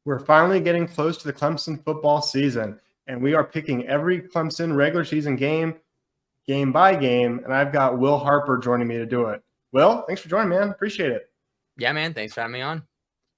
We're finally getting close to the Clemson football season, and we are picking every Clemson regular season game by game, and I've got Will Harper joining me to do it. Will, thanks for joining, man. Appreciate it. Yeah, man. Thanks for having me on.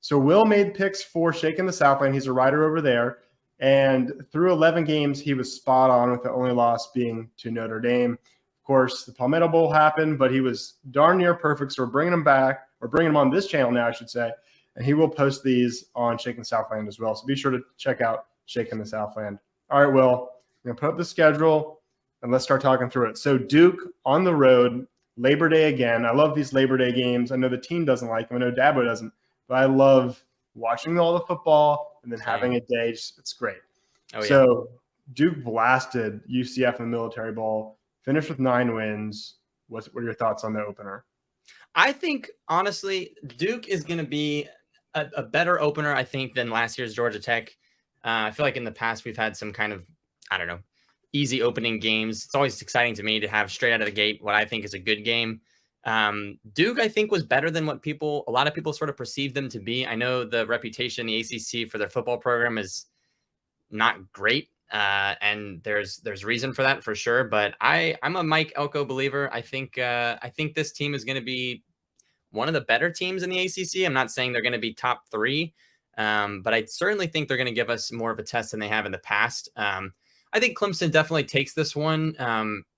So Will made picks for Shaking the Southland. He's a writer over there. And through 11 games, he was spot on, with the only loss being to Notre Dame. Of course, the Palmetto Bowl happened, but he was darn near perfect. So we're bringing him back, or bringing him on this channel now, I should say. And he will post these on Shaking the Southland as well. So be sure to check out Shaking the Southland. All right, Will, I'm going to put up the schedule, and let's start talking through it. So Duke on the road, Labor Day again. I love these Labor Day games. I know the team doesn't like them. I know Dabo doesn't. But I love watching all the football and then having a day. It's great. So Duke blasted UCF in the Military Bowl, finished with 9 wins. What are your thoughts on the opener? I think, honestly, Duke is going to be a better opener, I think, than last year's Georgia Tech. I feel like in the past we've had some kind of, I don't know, easy opening games. It's always exciting to me to have straight out of the gate what I think is a good game. Duke, I think, was better than what a lot of people sort of perceived them to be. I know the reputation in the ACC for their football program is not great, and there's reason for that for sure. But I'm a Mike Elko believer. I think this team is going to be one of the better teams in the ACC. I'm not saying they're going to be top 3, but I certainly think they're going to give us more of a test than they have in the past. I think Clemson definitely takes this one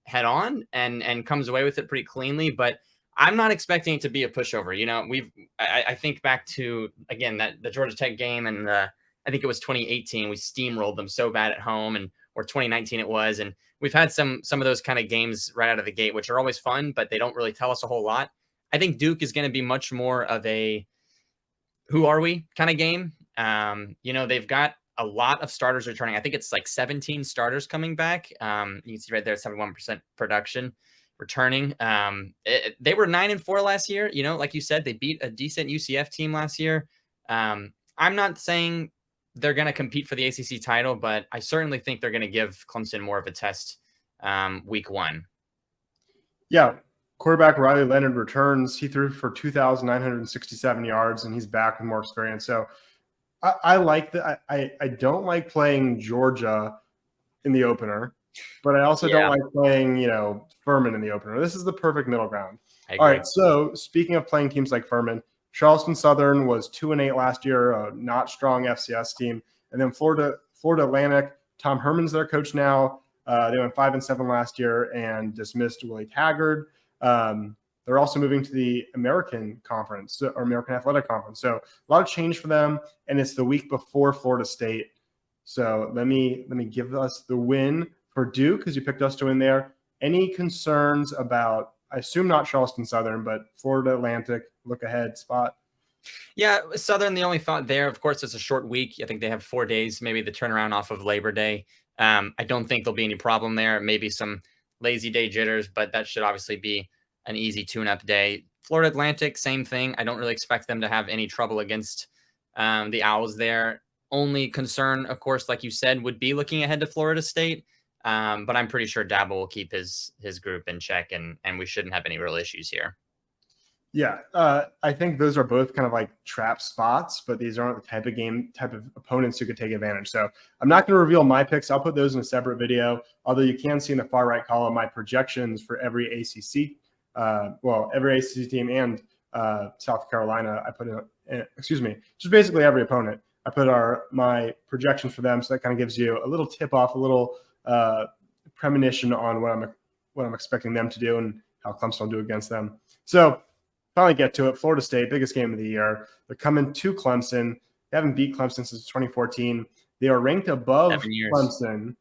head on and comes away with it pretty cleanly, but I'm not expecting it to be a pushover. You know, I think back to, again, that the Georgia Tech game, and I think it was 2018. We steamrolled them so bad at home, or 2019 it was. And we've had some of those kind of games right out of the gate, which are always fun, but they don't really tell us a whole lot. I think Duke is going to be much more of a who are we kind of game. They've got a lot of starters returning. I think it's like 17 starters coming back. You can see right there, 71% production returning. They were 9-4 last year. Like you said, they beat a decent UCF team last year. I'm not saying they're going to compete for the ACC title, but I certainly think they're going to give Clemson more of a test week 1. Yeah. Quarterback Riley Leonard returns. He threw for 2,967 yards, and he's back with more experience. So I like that. I don't like playing Georgia in the opener, but I also don't like playing, Furman in the opener. This is the perfect middle ground. All right. So speaking of playing teams like Furman, Charleston Southern was 2-8 last year, a not strong FCS team. And then Florida Atlantic, Tom Herman's their coach now. They went 5-7 last year and dismissed Willie Taggart. They're also moving to the American Conference, or American Athletic Conference. So a lot of change for them, and it's the week before Florida State. So let me give us the win for Duke, because you picked us to win there. Any concerns about, I assume not Charleston Southern, but Florida Atlantic look ahead spot? Yeah, Southern, the only thought there, of course, it's a short week. I think they have 4 days, maybe the turnaround off of Labor Day. I don't think there'll be any problem there. Maybe some lazy day jitters, but that should obviously be an easy tune-up day. Florida Atlantic, same thing. I don't really expect them to have any trouble against the Owls there. Only concern, of course, like you said, would be looking ahead to Florida State. But I'm pretty sure Dabo will keep his group in check, and we shouldn't have any real issues here. Yeah, I think those are both kind of like trap spots, but these aren't the type of opponents who could take advantage. So I'm not going to reveal my picks. I'll put those in a separate video, although you can see in the far right column my projections for every ACC, every ACC team and South Carolina. I put in, just basically every opponent. I put my projections for them, so that kind of gives you a little tip off, a little premonition on what I'm expecting them to do and how Clemson will do against them. So finally get to it. Florida State, biggest game of the year. They're coming to Clemson. They haven't beat Clemson since 2014. They are ranked above Clemson.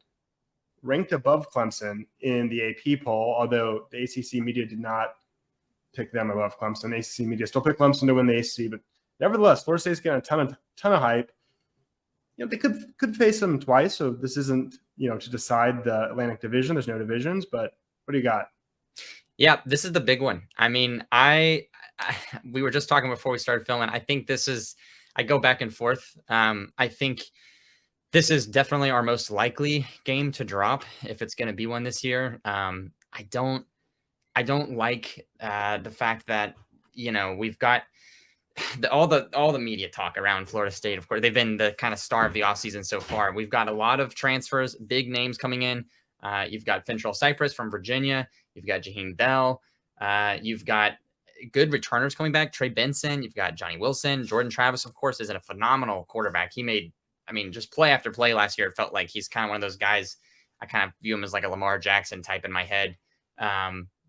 Ranked above Clemson in the AP poll, although the ACC media did not pick them above Clemson. The ACC media still picked Clemson to win the ACC, but nevertheless, Florida State's getting a ton of hype. They could face them twice, so this isn't to decide the Atlantic Division. There's no divisions, but what do you got? Yeah, this is the big one. I mean, we were just talking before we started filming. I think I go back and forth. I think this is definitely our most likely game to drop if it's going to be one this year. I don't like the fact that, we've got all the media talk around Florida State, of course, they've been the kind of star of the offseason so far. We've got a lot of transfers, big names coming in. You've got Fintrell Cypress from Virginia. You've got Jaheim Bell. You've got good returners coming back. Trey Benson. You've got Johnny Wilson. Jordan Travis, of course, is a phenomenal quarterback. He made, I mean, just play after play last year. It felt like he's kind of one of those guys. I kind of view him as like a Lamar Jackson type in my head.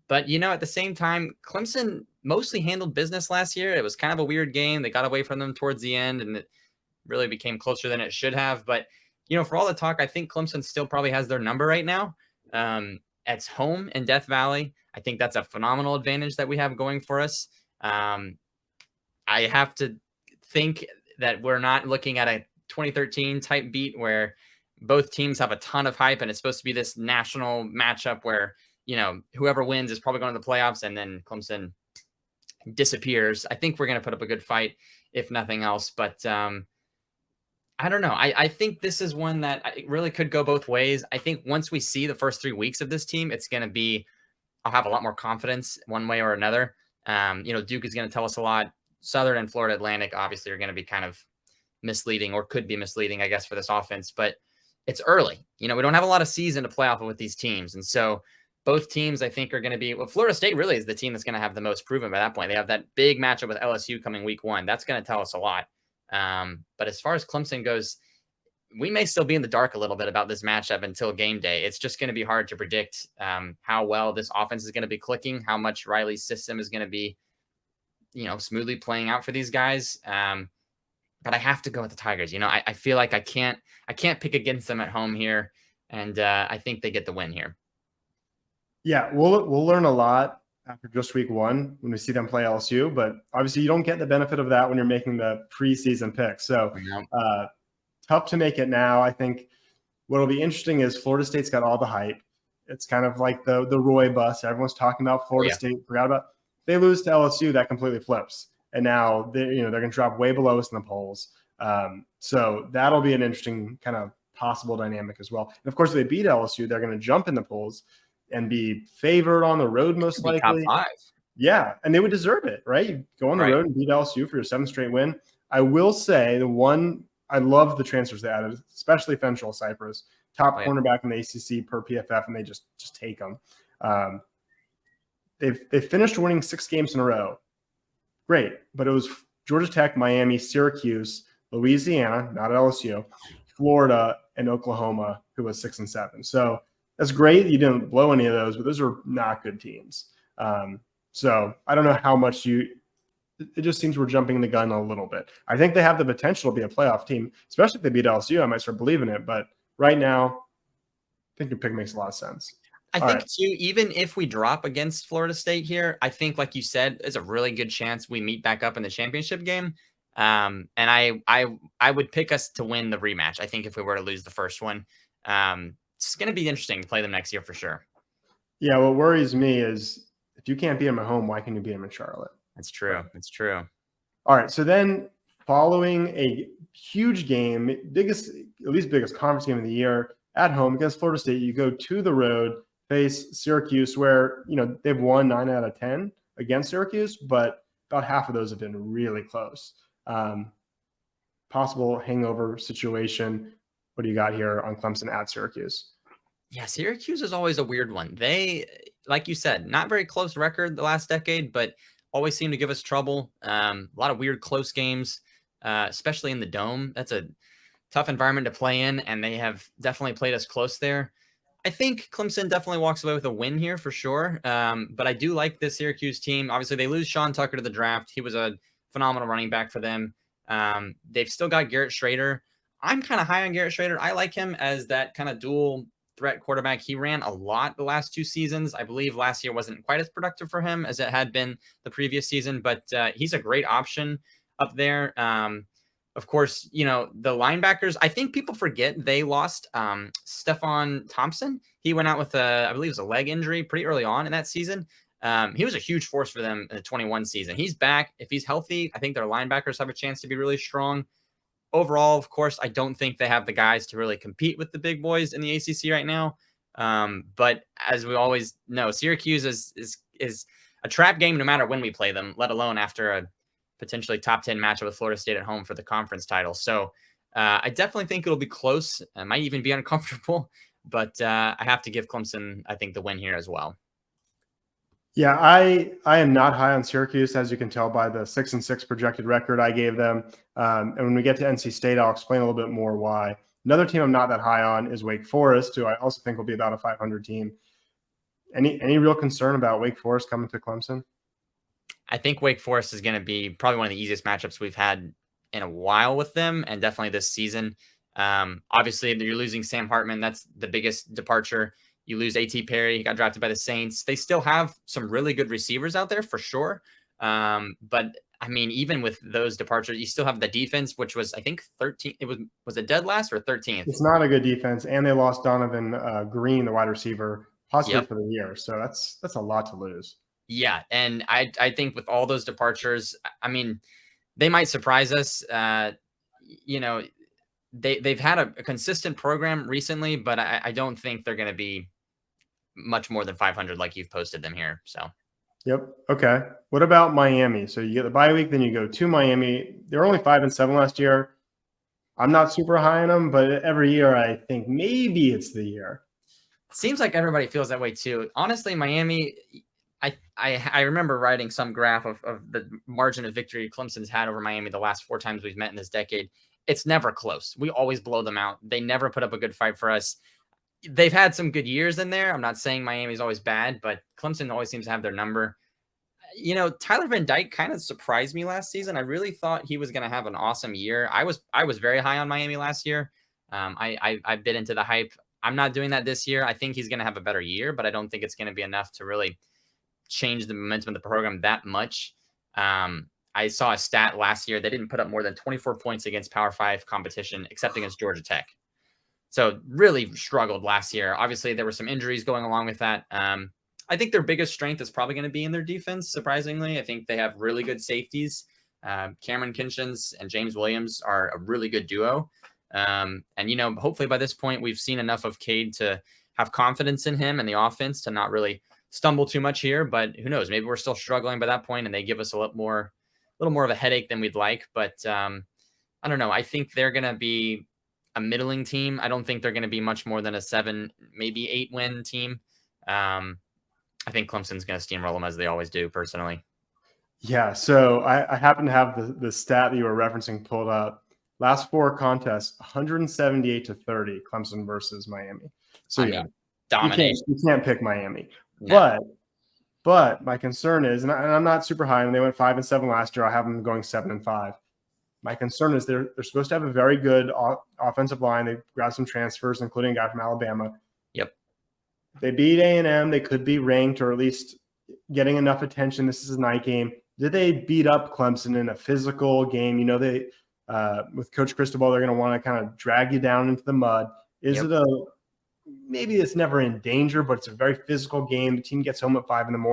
But, at the same time, Clemson mostly handled business last year. It was kind of a weird game. They got away from them towards the end, and it really became closer than it should have. But, for all the talk, I think Clemson still probably has their number right now. It's home in Death Valley. I think that's a phenomenal advantage that we have going for us. I have to think that we're not looking at a 2013 type beat where both teams have a ton of hype and it's supposed to be this national matchup where, whoever wins is probably going to the playoffs and then Clemson disappears. I think we're going to put up a good fight, if nothing else. But I don't know. I think this is one that really could go both ways. I think once we see the first 3 weeks of this team, it's going to be, I'll have a lot more confidence one way or another. Duke is going to tell us a lot. Southern and Florida Atlantic obviously are going to be kind of misleading or could be misleading, I guess, for this offense. But it's early. We don't have a lot of season to play off of with these teams. And so both teams, I think, are going to be, well, Florida State really is the team that's going to have the most proven by that point. They have that big matchup with LSU coming week 1. That's going to tell us a lot. But as far as Clemson goes, we may still be in the dark a little bit about this matchup until game day. It's just going to be hard to predict how well this offense is going to be clicking, how much Riley's system is going to be, smoothly playing out for these guys. But I have to go with the Tigers. I feel like I can't pick against them at home here. And I think they get the win here. Yeah, we'll learn a lot after just week 1 when we see them play LSU, but obviously you don't get the benefit of that when you're making the preseason pick. So tough to make it now. I think what'll be interesting is Florida State's got all the hype. It's kind of like the Roy bus. Everyone's talking about Florida State. Forgot about they lose to LSU, that completely flips. And now they're going to drop way below us in the polls. So that'll be an interesting kind of possible dynamic as well. And of course, if they beat LSU, they're going to jump in the polls and be favored on the road most likely. Top 5. Yeah, and they would deserve it, right? You go on the road and beat LSU for your 7th straight win. I will say I love the transfers they added, especially Fintrell Cypress, top cornerback in the ACC per PFF, and they just take them. They've finished winning 6 games in a row. Great, but it was Georgia Tech, Miami, Syracuse, Louisiana, not LSU, Florida, and Oklahoma, who was 6 and 7. So that's great. You didn't blow any of those, but those are not good teams. So I don't know how much it just seems we're jumping the gun a little bit. I think they have the potential to be a playoff team, especially if they beat LSU. I might start believing it, but right now, I think your pick makes a lot of sense. I think too, even if we drop against Florida State here, I think, like you said, there's a really good chance we meet back up in the championship game. And I would pick us to win the rematch. I think if we were to lose the first one, it's going to be interesting to play them next year for sure. Yeah, what worries me is if you can't beat them at home, why can you beat them in Charlotte? That's true. That's true. All right, so then following a huge game, biggest conference game of the year at home against Florida State, you go to the road, face Syracuse, where they've won 9 out of 10 against Syracuse, but about half of those have been really close. Possible hangover situation. What do you got here on Clemson at Syracuse? Yeah, Syracuse is always a weird one. They, like you said, not very close record the last decade, but always seem to give us trouble. A lot of weird close games, especially in the Dome. That's a tough environment to play in, and they have definitely played us close there. I think Clemson definitely walks away with a win here for sure. But I do like this Syracuse team. Obviously, they lose Sean Tucker to the draft. He was a phenomenal running back for them. They've still got Garrett Schrader. I'm kind of high on Garrett Schrader. I like him as that kind of dual threat quarterback. He ran a lot the last 2 seasons. I believe last year wasn't quite as productive for him as it had been the previous season, but he's a great option up there. Of course, the linebackers, I think people forget they lost Stephon Thompson. He went out with I believe it was a leg injury pretty early on in that season. He was a huge force for them in the 21 season. He's back. If he's healthy, I think their linebackers have a chance to be really strong. Overall, of course, I don't think they have the guys to really compete with the big boys in the ACC right now. But as we always know, Syracuse is a trap game no matter when we play them, let alone after potentially top 10 matchup with Florida State at home for the conference title. So I definitely think it'll be close. It might even be uncomfortable, but I have to give Clemson, I think, the win here as well. Yeah, I am not high on Syracuse, as you can tell by the 6-6 projected record I gave them. And when we get to NC State, I'll explain a little bit more why. Another team I'm not that high on is Wake Forest, who I also think will be about a 500 team. Any real concern about Wake Forest coming to Clemson? I think Wake Forest is going to be probably one of the easiest matchups we've had in a while with them, and definitely this season. Obviously, you're losing Sam Hartman. That's the biggest departure. You lose A.T. Perry. He got drafted by the Saints. They still have some really good receivers out there for sure. But I mean, even with those departures, you still have the defense, which was, I think, 13. Was it dead last or 13th? It's not a good defense, and they lost Donovan Green, the wide receiver, possibly Yep. for the year. So that's a lot to lose. Yeah, and I think with all those departures, I mean, they might surprise us. You know, they've had a consistent program recently, but I don't think they're going to be much more than 500 like you've posted them here. So, Yep. Okay. What about Miami? So you get the bye week, then you go to Miami. They were only 5-7 last year. I'm not super high on them, but every year I think maybe it's the year. seems like everybody feels that way too. Honestly, Miami, I remember writing some graph of the margin of victory Clemson's had over Miami the last 4 times we've met in this decade. It's never close. We always blow them out. They never put up a good fight for us. They've had some good years in there. I'm not saying Miami's always bad, but Clemson always seems to have their number. Tyler Van Dyke kind of surprised me last season. I really thought he was going to have an awesome year. I was very high on Miami last year. I bit into the hype. I'm not doing that this year. I think he's going to have a better year, but I don't think it's going to be enough to really change the momentum of the program that much. I saw a stat last year. They didn't put up more than 24 points against Power 5 competition, except against Georgia Tech. So really struggled last year. Obviously, there were some injuries going along with that. I think their biggest strength is probably going to be in their defense, surprisingly. I think they have really good safeties. Cameron Kinchins and James Williams are a really good duo. And hopefully by this point, we've seen enough of Cade to have confidence in him and the offense to not really stumble too much here. But who knows? Maybe we're still struggling by that point and they give us a little more of a headache than we'd like. But I don't know. I think they're going to be a middling team. I don't think they're going to be much more than a 7, maybe 8 win team. I think Clemson's going to steamroll them as they always do, personally. Yeah. So I happen to have the stat that you were referencing pulled up. Last 4 contests, 178-30, Clemson versus Miami. So I mean, domination. You can't pick Miami. No. But my concern is, and I'm not super high, and they went 5-7 last year. I have them going 7-5. My concern is they're supposed to have a very good offensive line. They grabbed some transfers, including a guy from Alabama. Yep. They beat A&M. They could be ranked or at least getting enough attention. This is a night game. Did they beat up Clemson in a physical game? They with Coach Cristobal, they're going to want to kind of drag you down into the mud. Is it maybe it's never in danger, but it's a very physical game. The team gets home at 5 a.m.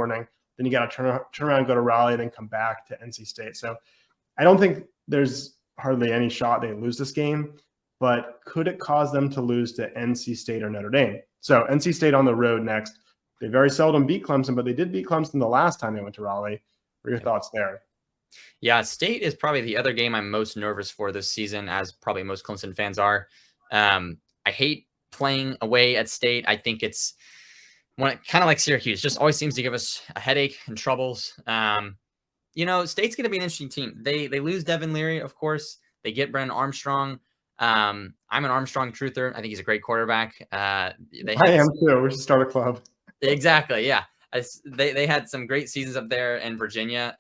Then you got to turn around and go to Raleigh, then come back to NC State. So I don't think there's hardly any shot they lose this game, but could it cause them to lose to NC State or Notre Dame? So NC State on the road next. They very seldom beat Clemson, but they did beat Clemson the last time they went to Raleigh. What are your thoughts there? Yeah, State is probably the other game I'm most nervous for this season, as probably most Clemson fans are. I hate playing away at State. I think it's kind of like Syracuse, just always seems to give us a headache and troubles. State's going to be an interesting team. They lose Devin Leary, of course. They get Brennan Armstrong. I'm an Armstrong truther. I think he's a great quarterback. I am too. We should start a club. Exactly. Yeah. They had some great seasons up there in Virginia.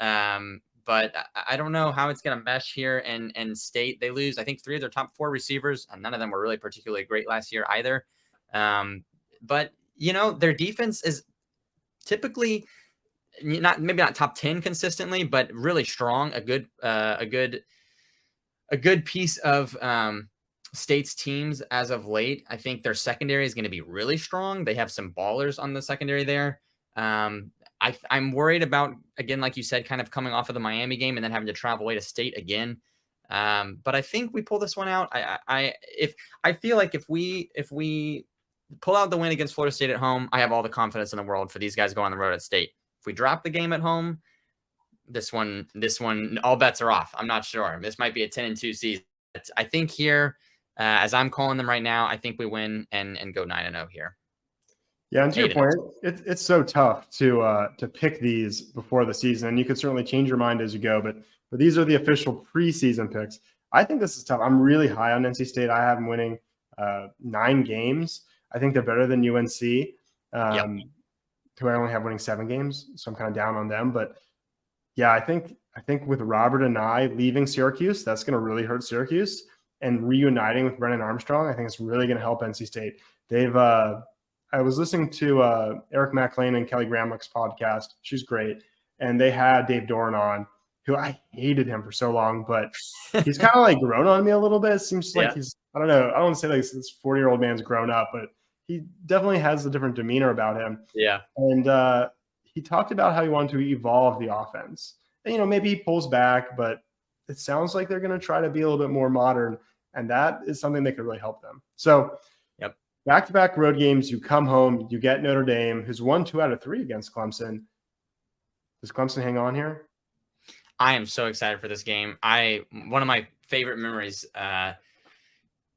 But I don't know how it's going to mesh here in State. They lose, I think, 3 of their top 4 receivers, and none of them were really particularly great last year either. But their defense is typically maybe not top 10 consistently, but really strong. A good piece of State's teams as of late. I think their secondary is going to be really strong. They have some ballers on the secondary there. I'm worried about, again, like you said, kind of coming off of the Miami game and then having to travel away to State again. But I think we pull this one out. I feel like if we pull out the win against Florida State at home, I have all the confidence in the world for these guys going on the road at State. If we drop the game at home, this one, all bets are off. I'm not sure. This might be a 10-2 season. But I think here, as I'm calling them right now, I think we win and go 9-0 here. Yeah, and to your point, it's so tough to pick these before the season, and you could certainly change your mind as you go. But these are the official preseason picks. I think this is tough. I'm really high on NC State. I have them winning 9 games. I think they're better than UNC, who I only have winning 7 games, so I'm kind of down on them. But yeah, I think with Robert and I leaving Syracuse, that's going to really hurt Syracuse, and reuniting with Brennan Armstrong, I think it's really going to help NC State. They've I was listening to Eric McLean and Kelly Gramlich's podcast. She's great. And they had Dave Dorn on, who I hated him for so long, but he's kind of like grown on me a little bit. It seems like he's, I don't know. I don't want to say like this 40-year-old man's grown up, but he definitely has a different demeanor about him. Yeah. And he talked about how he wanted to evolve the offense. And, maybe he pulls back, but it sounds like they're going to try to be a little bit more modern. And that is something that could really help them. So, back-to-back road games, you come home, you get Notre Dame, who's won 2 out of 3 against Clemson. Does Clemson hang on here? I am so excited for this game. One of my favorite memories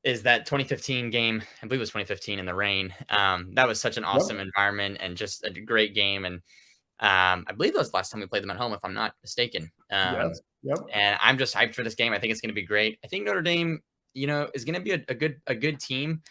is that 2015 game. I believe it was 2015 in the rain. That was such an awesome environment and just a great game. And I believe that was the last time we played them at home, if I'm not mistaken. And I'm just hyped for this game. I think it's going to be great. I think Notre Dame, is going to be a good team.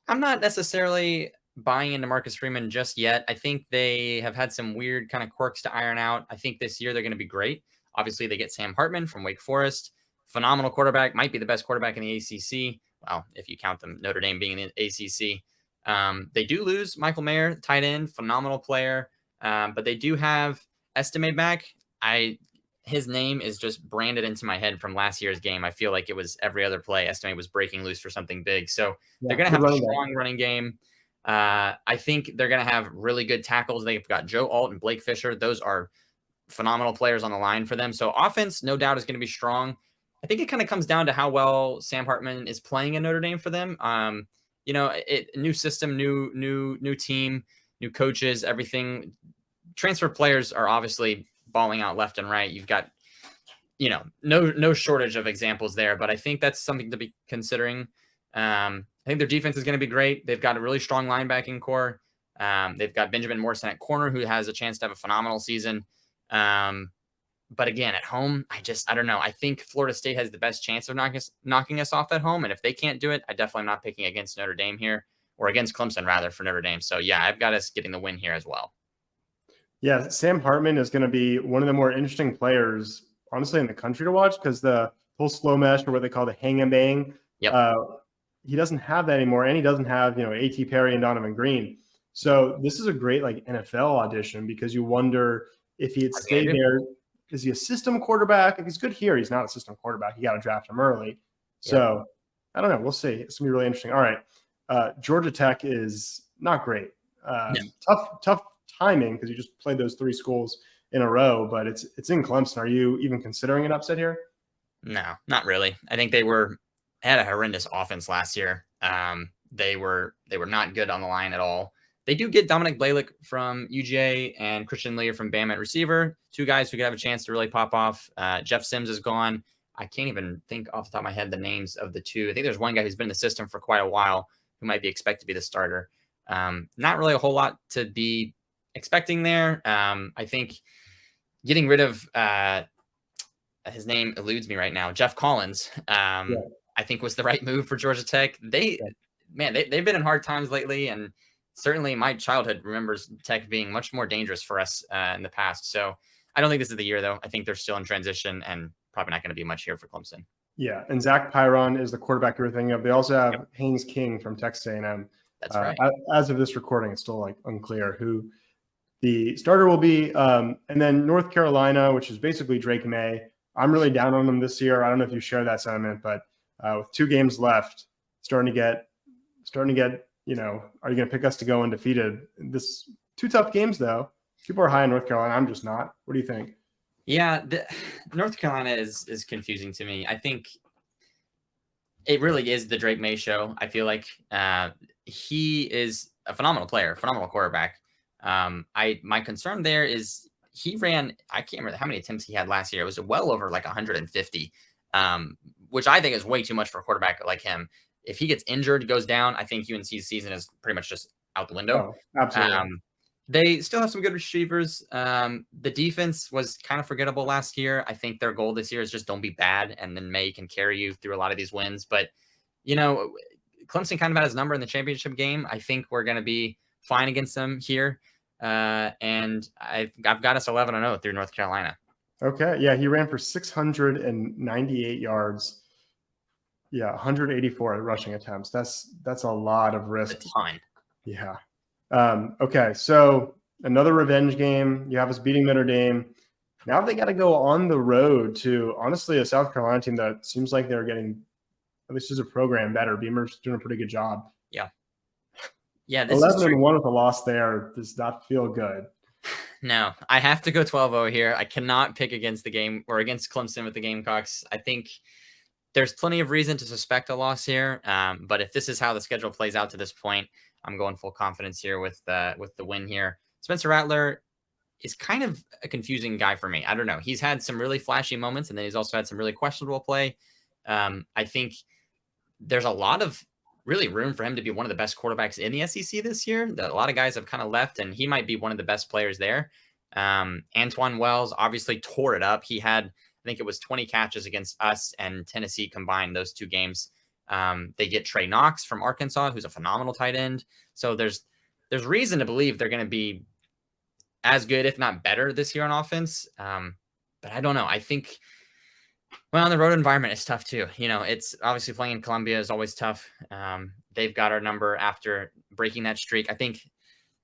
I'm not necessarily buying into Marcus Freeman just yet. I think they have had some weird kind of quirks to iron out. I think this year they're going to be great. Obviously, they get Sam Hartman from Wake Forest. Phenomenal quarterback. Might be the best quarterback in the ACC. Well, if you count them, Notre Dame being in the ACC. They do lose Michael Mayer, tight end, phenomenal player. But they do have Estime back. His name is just branded into my head from last year's game. I feel like it was every other play. Estime was breaking loose for something big. So they're going to have a strong running game. I think they're going to have really good tackles. They've got Joe Alt and Blake Fisher. Those are phenomenal players on the line for them. So offense, no doubt, is going to be strong. I think it kind of comes down to how well Sam Hartman is playing in Notre Dame for them. New system, new team, new coaches, everything. Transfer players are obviously balling out left and right. You've got, no shortage of examples there, but I think that's something to be considering. I think their defense is going to be great. They've got a really strong linebacking core. They've got Benjamin Morrison at corner, who has a chance to have a phenomenal season. But again, at home, I don't know. I think Florida State has the best chance of knocking us off at home. And if they can't do it, I definitely am not picking against Notre Dame here, or against Clemson rather, for Notre Dame. So yeah, I've got us getting the win here as well. Yeah, Sam Hartman is going to be one of the more interesting players, honestly, in the country to watch, because the whole slow mesh, or what they call the hang and bang, he doesn't have that anymore, and he doesn't have A.T. Perry and Donovan Green. So this is a great NFL audition, because you wonder if he had stayed there. Is he a system quarterback? If he's good here, he's not a system quarterback. You got to draft him early. So I don't know. We'll see. It's going to be really interesting. All right. Georgia Tech is not great. Tough timing, because you just played those 3 schools in a row, but it's in Clemson. Are you even considering an upset here? No, not really. I think they had a horrendous offense last year. They were not good on the line at all. They do get Dominic Blalik from UGA and Christian Lear from Bama at receiver, 2 guys who could have a chance to really pop off. Jeff Sims is gone. I can't even think off the top of my head the names of the 2. I think there's one guy who's been in the system for quite a while who might be expected to be the starter. Not really a whole lot to be expecting there. I think getting rid of his name eludes me right now, Jeff Collins, I think was the right move for Georgia Tech. They've been in hard times lately, and certainly my childhood remembers Tech being much more dangerous for us in the past. So I don't think this is the year, though. I think they're still in transition, and probably not going to be much here for Clemson. Yeah, and Zach Pyron is the quarterback you're thinking of. They also have Haynes King from Texas A&M. That's right. As of this recording, it's still unclear who the starter will be. And then North Carolina, which is basically Drake May. I'm really down on them this year. I don't know if you share that sentiment, but with 2 games left, starting to get, are you going to pick us to go undefeated? This 2 tough games, though. People are high in North Carolina. I'm just not. What do you think? Yeah, North Carolina is confusing to me. I think it really is the Drake May show. I feel like he is a phenomenal player, phenomenal quarterback. My concern there is he ran, I can't remember how many attempts he had last year. It was well over like 150, which I think is way too much for a quarterback like him. If he gets injured, goes down, I think UNC's season is pretty much just out the window. Oh, absolutely. They still have some good receivers. The defense was kind of forgettable last year. I think their goal this year is just don't be bad, and then May can carry you through a lot of these wins. But, Clemson kind of had his number in the championship game. I think we're going to be fine against them here. And I've got us 11-0 through North Carolina. Okay. Yeah, he ran for 698 yards. Yeah, 184 rushing attempts. That's a lot of risk. A ton. Yeah. Okay, so another revenge game. You have us beating Notre Dame. Now they got to go on the road to, honestly, a South Carolina team that seems like they're getting, at least as a program, better. Beamer's doing a pretty good job. Yeah. Yeah. 11-1 with a loss there does not feel good. No, I have to go 12-0 here. I cannot pick against the game or against Clemson with the Gamecocks. I think there's plenty of reason to suspect a loss here. But if this is how the schedule plays out to this point, I'm going full confidence here with the win here. Spencer Rattler is kind of a confusing guy for me. I don't know. He's had some really flashy moments, and then he's also had some really questionable play. I think there's a lot of really room for him to be one of the best quarterbacks in the SEC this year. A lot of guys have kind of left, and he might be one of the best players there. Antoine Wells obviously tore it up. He had, I think it was 20 catches against us and Tennessee combined, those two games. They get Trey Knox from Arkansas, who's a phenomenal tight end. So there's reason to believe they're going to be as good, if not better, this year on offense. But I don't know. I think, well, the road environment is tough too. It's obviously playing in Columbia is always tough. They've got our number after breaking that streak. I think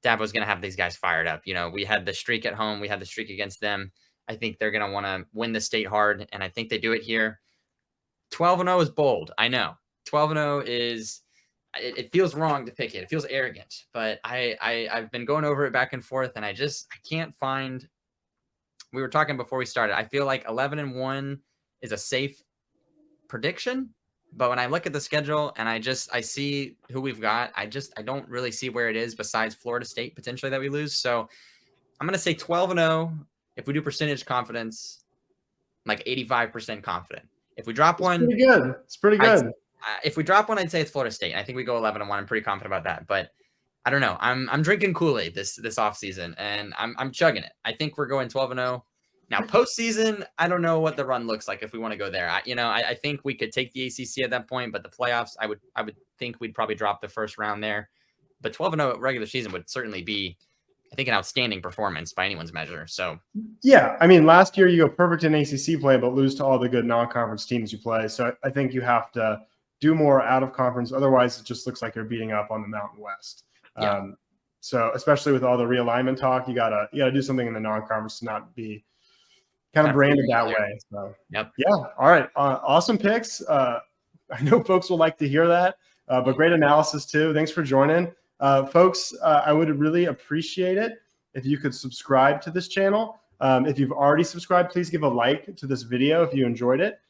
Dabo's going to have these guys fired up. We had the streak at home. We had the streak against them. I think they're going to want to win the state hard, and I think they do it here. 12-0 is bold. I know. 12-0 is, it feels wrong to pick it. It feels arrogant, but I've been going over it back and forth, and I can't find. We were talking before we started. I feel like 11-1 is a safe prediction, but when I look at the schedule and I see who we've got, I don't really see where it is besides Florida State potentially that we lose. So I'm going to say 12-0. If we do percentage confidence, I'm like 85% confident. If we drop one, pretty good. It's pretty good. If we drop one, I'd say it's Florida State. I think we go 11-1. I'm pretty confident about that, but I don't know. I'm drinking Kool-Aid this offseason, and I'm chugging it. I think we're going 12-0. Now, postseason, I don't know what the run looks like if we want to go there. I think we could take the ACC at that point, but the playoffs, I would think we'd probably drop the first round there. But 12-0 regular season would certainly be, I think, an outstanding performance by anyone's measure. So, yeah, I mean, last year you go perfect in ACC play, but lose to all the good non-conference teams you play. So I think you have to do more out of conference. Otherwise, it just looks like you're beating up on the Mountain West. Yeah. So especially with all the realignment talk, you gotta do something in the non-conference to not be kind of branded that way. So yep. Yeah. All right. Awesome picks. I know folks will like to hear that, but great analysis too. Thanks for joining. Folks, I would really appreciate it if you could subscribe to this channel. If you've already subscribed, please give a like to this video if you enjoyed it.